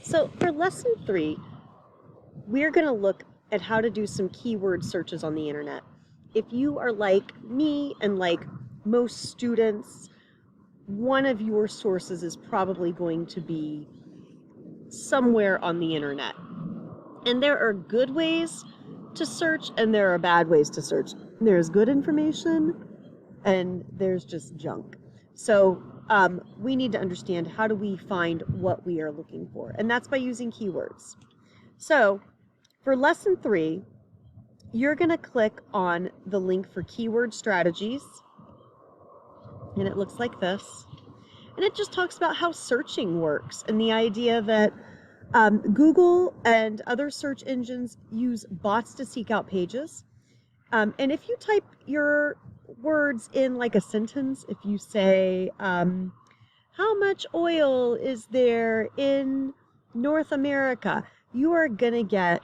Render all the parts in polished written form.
So for lesson 3, we're going to look at how to do some keyword searches on the internet. If you are like me and like most students, one of your sources is probably going to be somewhere on the internet. And there are good ways to search and there are bad ways to search. There's good information and there's just junk. So we need to understand, how do we find what we are looking for? And that's by using keywords. So for lesson 3, you're going to click on the link for keyword strategies, and it looks like this. And it just talks about how searching works and the idea that Google and other search engines use bots to seek out pages. And if you type your words in like a sentence, if you say, how much oil is there in North America, you are going to get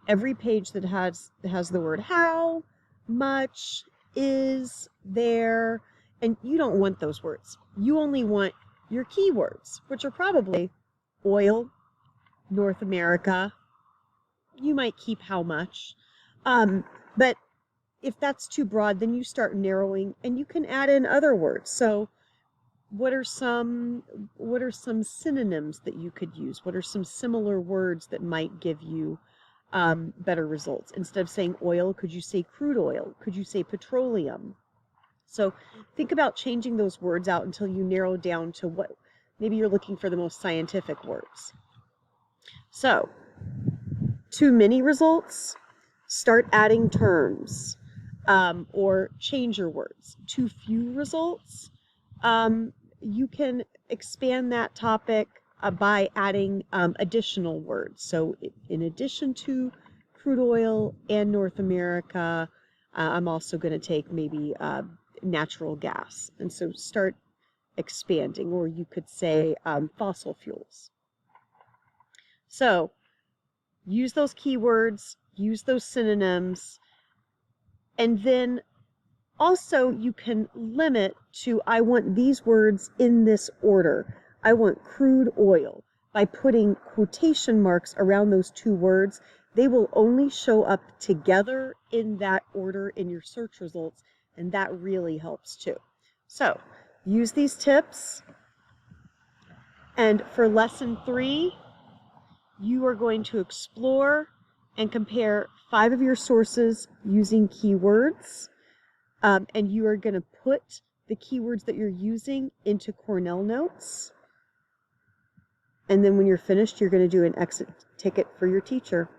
every page that has the word how much is there, and you don't want those words. You only want your keywords, which are probably oil, North America. You might keep how much. But if that's too broad, then you start narrowing and you can add in other words. So what are some synonyms that you could use? What are some similar words that might give you better results? Instead of saying oil, could you say crude oil? Could you say petroleum? So think about changing those words out until you narrow down to what maybe you're looking for, the most scientific words. So too many results, start adding terms, or change your words. Too few results, you can expand that topic by adding additional words. So in addition to crude oil and North America, I'm also going to take maybe natural gas. And so start expanding, or you could say fossil fuels. So use those keywords, use those synonyms, and then also you can limit to, I want these words in this order. I want crude oil. By putting quotation marks around those two words, they will only show up together in that order in your search results, and that really helps too. So use these tips, and for lesson 3, you are going to explore and compare 5 of your sources using keywords, and you are going to put the keywords that you're using into Cornell Notes. And then when you're finished, you're going to do an exit ticket for your teacher.